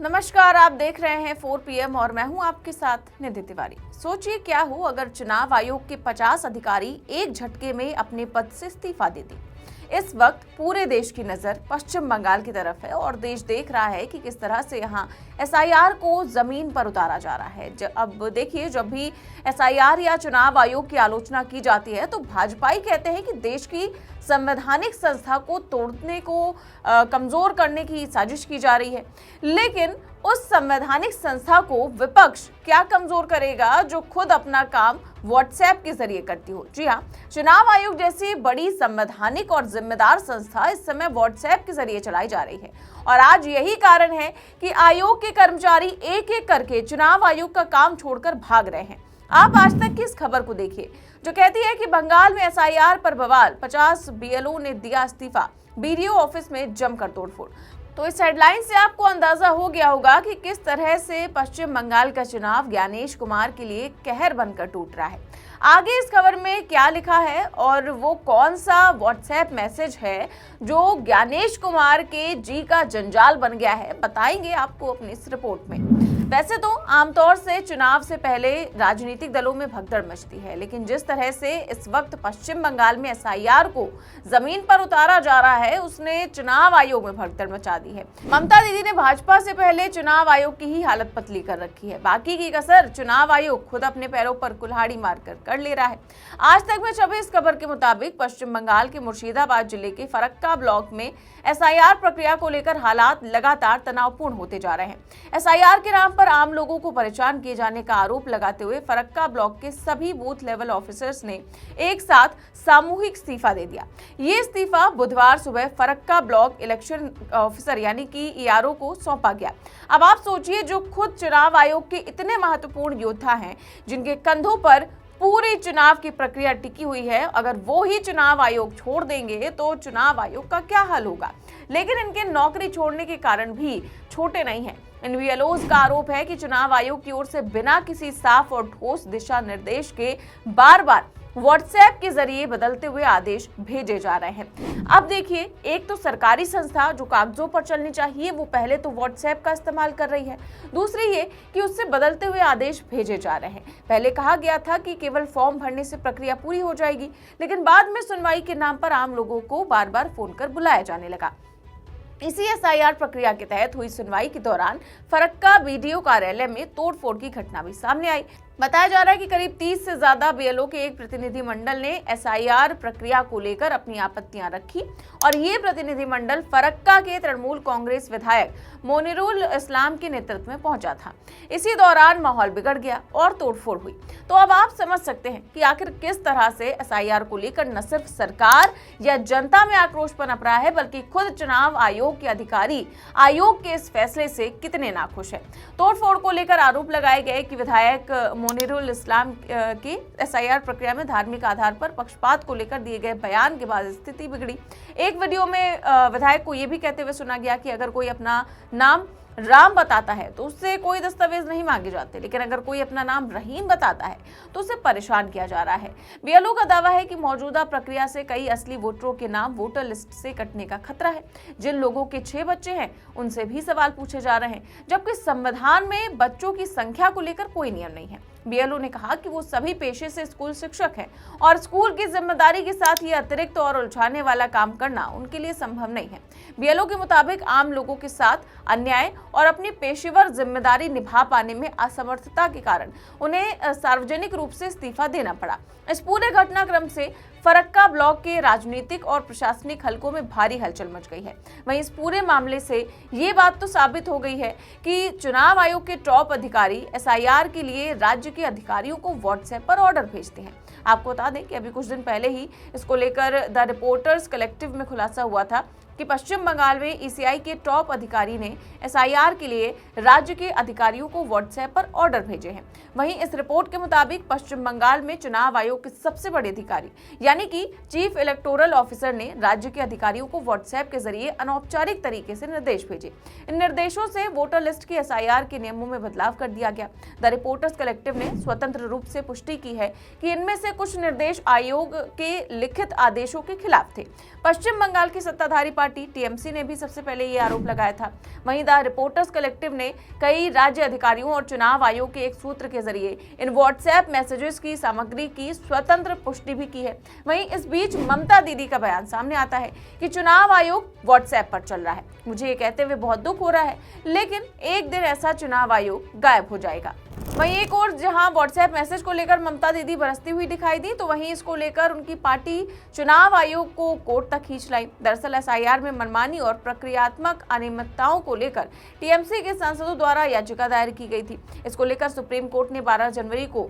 नमस्कार, आप देख रहे हैं 4 PM और मैं हूं आपके साथ निधि तिवारी। सोचिए क्या हो अगर चुनाव आयोग के 50 अधिकारी एक झटके में अपने पद से इस्तीफा दे दें। इस वक्त पूरे देश की नजर पश्चिम बंगाल की तरफ है और देश देख रहा है कि किस तरह से यहाँ SIR को जमीन पर उतारा जा रहा है। अब देखिए, जब भी SIR या चुनाव आयोग की आलोचना की जाती है तो भाजपा ही कहते हैं कि देश की संवैधानिक संस्था को तोड़ने को कमजोर करने की साजिश की जा रही है। लेकिन उस संवैधानिक संस्था को विपक्ष क्या कमजोर करेगा जो खुद अपना काम व्हाट्सएप के जरिए करती हो। जी हाँ, चुनाव आयोग जैसी बड़ी संवैधानिक और जिम्मेदार संस्था इस समय व्हाट्सएप के जरिए चलाई जा रही है और आज यही कारण है कि आयोग के कर्मचारी एक एक करके चुनाव आयोग का काम छोड़कर भाग रहे हैं। आप आज तक की इस खबर को देखिए जो कहती है कि बंगाल में SIR पर बवाल, 50 BLO ने दिया इस्तीफा, BDO ऑफिस में जमकर तोड़फोड़। तो इस हेडलाइन से आपको अंदाजा हो गया होगा कि किस तरह से पश्चिम बंगाल का चुनाव ज्ञानेश कुमार के लिए कहर बनकर टूट रहा है। आगे इस खबर में क्या लिखा है और वो कौन सा व्हाट्सएप मैसेज है जो ज्ञानेश कुमार के जी का जंजाल बन गया है, बताएंगे आपको अपनी इस रिपोर्ट में। वैसे तो आमतौर से चुनाव से पहले राजनीतिक दलों में भगदड़ मचती है, लेकिन जिस तरह से इस वक्त पश्चिम बंगाल में SIR को जमीन पर उतारा जा रहा है उसने चुनाव आयोग में भगदड़ मचा दी है। ममता दीदी ने भाजपा से पहले चुनाव आयोग की ही हालत पतली कर रखी है, बाकी की कसर चुनाव आयोग खुद अपने पैरों पर कुल्हाड़ी मारकर कर ले रहा है। आज तक में छपी इस खबर के मुताबिक पश्चिम बंगाल के मुर्शिदाबाद जिले के फरक्का ब्लॉक में SIR प्रक्रिया को लेकर हालात लगातार तनावपूर्ण होते जा रहे हैं। SIR के नाम पर आम लोगों को परेशान किए जाने का आरोप लगाते हुए फरक्का ब्लॉक के सभी बूथ लेवल ऑफिसर्स ने एक साथ सामूहिक इस्तीफा दे दिया। ये इस्तीफा बुधवार सुबह फरक्का ब्लॉक इलेक्शन ऑफिसर यानी कि ERO को सौंपा गया। अब आप सोचिए, जो खुद चुनाव आयोग के इतने महत्वपूर्ण योद्धा हैं, जिनके कंधों पर पूरी चुनाव की प्रक्रिया टिकी हुई है, अगर वो ही चुनाव आयोग छोड़ देंगे तो चुनाव आयोग का क्या हाल होगा। लेकिन इनके नौकरी छोड़ने के कारण भी छोटे नहीं हैं। इन BLOs का आरोप है कि चुनाव आयोग की ओर से बिना किसी साफ और ठोस दिशा निर्देश के बार बार व्हाट्सएप के जरिए बदलते हुए आदेश भेजे जा रहे हैं। अब देखिए, एक तो सरकारी संस्था जो कागजों पर चलनी चाहिए वो पहले तो व्हाट्सएप का इस्तेमाल कर रही है, दूसरी ये कि उससे बदलते हुए आदेश भेजे जा रहे हैं। पहले कहा गया था कि केवल फॉर्म भरने से प्रक्रिया पूरी हो जाएगी, लेकिन बाद में सुनवाई के नाम पर आम लोगों को बार बार फोन कर बुलाया जाने लगा। इसी SIR प्रक्रिया के तहत हुई सुनवाई के दौरान फरक्का BDO कार्यालय में तोड़फोड़ की घटना भी सामने आई। बताया जा रहा है कि करीब 30 से ज्यादा BLO के एक प्रतिनिधि मंडल ने SIR प्रक्रिया को लेकर अपनी आपत्तियां रखी और ये प्रतिनिधि मंडल फरक्का के तृणमूल कांग्रेस विधायक मोनिरुल इस्लाम के नेतृत्व में पहुंचा था। इसी दौरान माहौल बिगड़ गया और तोड़फोड़ हुई। तो अब आप समझ सकते हैं कि आखिर किस तरह से SIR को लेकर न सिर्फ सरकार या जनता में आक्रोश पनप रहा है, बल्कि खुद चुनाव आयोग के अधिकारी आयोग के इस फैसले से कितने नाखुश है। तोड़फोड़ को लेकर आरोप लगाए गए कि विधायक मोनिरुल इस्लाम की SIR प्रक्रिया में धार्मिक आधार पर पक्षपात को लेकर दिए गए बयान के बाद स्थिति बिगड़ी। एक वीडियो में विधायक को यह भी कहते हुए सुना गया कि अगर कोई अपना नाम राम बताता है तो उससे कोई दस्तावेज नहीं मांगे जाते, लेकिन अगर कोई अपना नाम रहीम बताता है तो उसे परेशान किया जा रहा है। BLO का दावा है कि मौजूदा प्रक्रिया से कई असली वोटरों के नाम वोटर लिस्ट से कटने का खतरा है। जिन लोगों के 6 बच्चे हैं उनसे भी सवाल पूछे जा रहे हैं, जबकि संविधान में बच्चों की संख्या को लेकर कोई नियम नहीं है। BLO ने कहा कि वो सभी पेशे से स्कूल शिक्षक हैं और स्कूल की जिम्मेदारी के साथ ये अतिरिक्त और उलझाने वाला काम करना उनके लिए संभव नहीं है। BLO के मुताबिक आम लोगों के साथ अन्याय और अपनी पेशेवर जिम्मेदारी निभा पाने में असमर्थता के कारण उन्हें सार्वजनिक रूप से इस्तीफा देना पड़ा। इस पूरे घटनाक्रम से फरक्का ब्लॉक के राजनीतिक और प्रशासनिक हलकों में भारी हलचल मच गई है। वहीं इस पूरे मामले से ये बात तो साबित हो गई है कि चुनाव आयोग के टॉप अधिकारी SIR के लिए राज्य के अधिकारियों को व्हाट्सएप पर ऑर्डर भेजते हैं। आपको बता दें कि अभी कुछ दिन पहले ही इसको लेकर द रिपोर्टर्स कलेक्टिव में खुलासा हुआ था कि पश्चिम बंगाल में ECI के टॉप अधिकारी ने SIR के लिए राज्य के अधिकारियों को व्हाट्सएप पर ऑर्डर भेजे हैं। वहीं इस रिपोर्ट के मुताबिक पश्चिम बंगाल में चुनाव आयोग के सबसे बड़े अधिकारी यानी कि चीफ इलेक्टोरल ऑफिसर ने राज्य के अधिकारियों को व्हाट्सएप के जरिए अनौपचारिक तरीके से निर्देश भेजे। इन निर्देशों से वोटर लिस्ट के SIR के नियमों में बदलाव कर दिया गया। द रिपोर्टर्स कलेक्टिव ने स्वतंत्र रूप से पुष्टि की है कि इनमें से कुछ निर्देश आयोग के लिखित आदेशों के खिलाफ थे। पश्चिम बंगाल की सत्ताधारी पार्टी टीएमसी ने भी सबसे पहले ये आरोप लगाया था। वहीं द रिपोर्टर्स कलेक्टिव ने कई राज्य अधिकारियों और चुनाव आयोग के एक सूत्र के जरिए इन व्हाट्सएप मैसेजेस की सामग्री की स्वतंत्र पुष्टि भी की है। वहीं इस बीच ममता दीदी का बयान सामने आता है कि चुनाव आयोग व्हाट्सएप पर चल रहा है। मुझे ये कहते हुए बहुत दुख हो रहा है, लेकिन एक दिन ऐसा चुनाव आयोग गायब हो जाएगा। वहीं एक और जहां व्हाट्सएप मैसेज को लेकर ममता दीदी बरसती हुई दिखाई दी, तो वहीं इसको लेकर उनकी पार्टी चुनाव आयोग को कोर्ट तक खींच लाई। दरअसल एसआईआर में मनमानी और प्रक्रियात्मक अनियमितताओं को लेकर टीएमसी के सांसदों द्वारा याचिका दायर की गई थी। इसको लेकर सुप्रीम कोर्ट ने 12 जनवरी को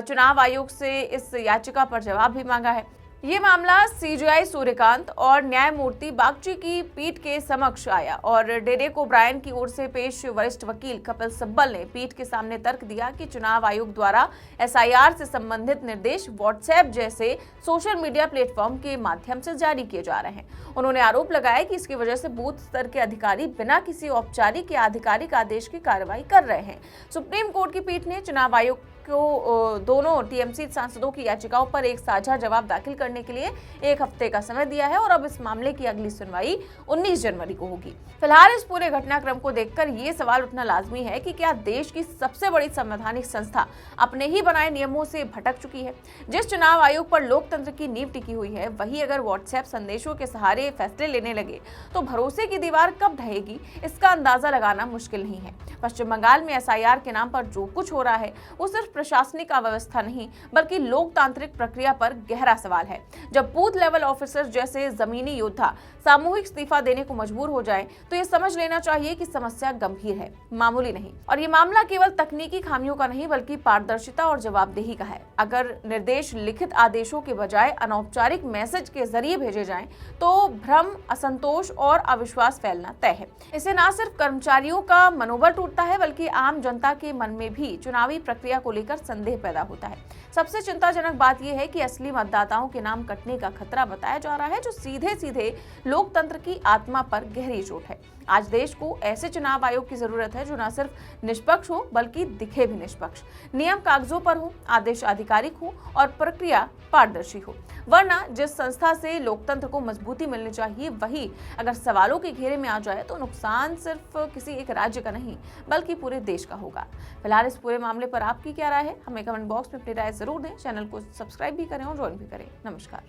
चुनाव आयोग से इस याचिका पर जवाब भी मांगा है। ये मामला सीजेआई सूर्यकांत और न्यायमूर्ति बागची की पीठ के समक्ष आया और डेरेक ओब्रायन की ओर से पेश वरिष्ठ वकील कपिल सिब्बल ने पीठ के सामने तर्क दिया कि चुनाव आयोग द्वारा एसआईआर से संबंधित निर्देश व्हाट्सएप जैसे सोशल मीडिया प्लेटफॉर्म के माध्यम से जारी किए जा रहे हैं। उन्होंने आरोप लगाया कि इसकी वजह से बूथ स्तर के अधिकारी बिना किसी औपचारिक या आधिकारिक आदेश की कार्रवाई कर रहे हैं। सुप्रीम कोर्ट की पीठ ने चुनाव आयोग को दोनों टीएमसी सांसदों की याचिकाओं पर एक साझा जवाब दाखिल करने के लिए 1 हफ्ते का समय दिया है और अब इस मामले की अगली सुनवाई 19 जनवरी को होगी। फिलहाल इस पूरे घटनाक्रम को देखकर ये सवाल उठना लाजमी है कि क्या देश की सबसे बड़ी संवैधानिक संस्था अपने ही बनाए नियमों से भटक चुकी है? जिस चुनाव आयोग पर लोकतंत्र की नींव टिकी हुई है, वही अगर व्हाट्सएप संदेशों के सहारे फैसले लेने लगे तो भरोसे की दीवार कब ढहेगी, इसका अंदाजा लगाना मुश्किल नहीं है। पश्चिम बंगाल में एसआईआर के नाम पर जो कुछ हो रहा है वो सिर्फ प्रशासनिक अव्यवस्था नहीं बल्कि लोकतांत्रिक प्रक्रिया पर गहरा सवाल है। जब बूथ लेवल ऑफिसर्स जैसे जमीनी योद्धा सामूहिक इस्तीफा देने को मजबूर हो जाएं, तो ये समझ लेना चाहिए कि समस्या गंभीर है, मामूली नहीं। और ये मामला केवल तकनीकी खामियों का नहीं बल्कि पारदर्शिता और जवाबदेही का है। अगर निर्देश लिखित आदेशों के बजाय अनौपचारिक मैसेज के जरिए भेजे जाएं, तो भ्रम, असंतोष और अविश्वास फैलना तय है। इससे न सिर्फ कर्मचारियों का मनोबल टूटता है बल्कि आम जनता के मन में भी चुनावी प्रक्रिया को लेकर संदेह पैदा होता है। सबसे चिंताजनक बात यह है कि असली मतदाताओं के नाम कटने का खतरा बताया जा रहा है, जो सीधे सीधे लोकतंत्र की आत्मा पर गहरी चोट है। आज देश को ऐसे चुनाव आयोग की जरूरत है जो न सिर्फ निष्पक्ष हो बल्कि दिखे भी निष्पक्ष, नियम कागजों पर हो, आदेश आधिकारिक हो और प्रक्रिया पारदर्शी हो। वरना जिस संस्था से लोकतंत्र को मजबूती मिलनी चाहिए वही अगर सवालों के घेरे में आ जाए तो नुकसान सिर्फ किसी एक राज्य का नहीं बल्कि पूरे देश का होगा। फिलहाल इस पूरे मामले पर आपकी क्या राय है, हमें कमेंट बॉक्स में अपनी राय जरूर दें। चैनल को सब्सक्राइब भी करें और ज्वाइन भी करें। नमस्कार।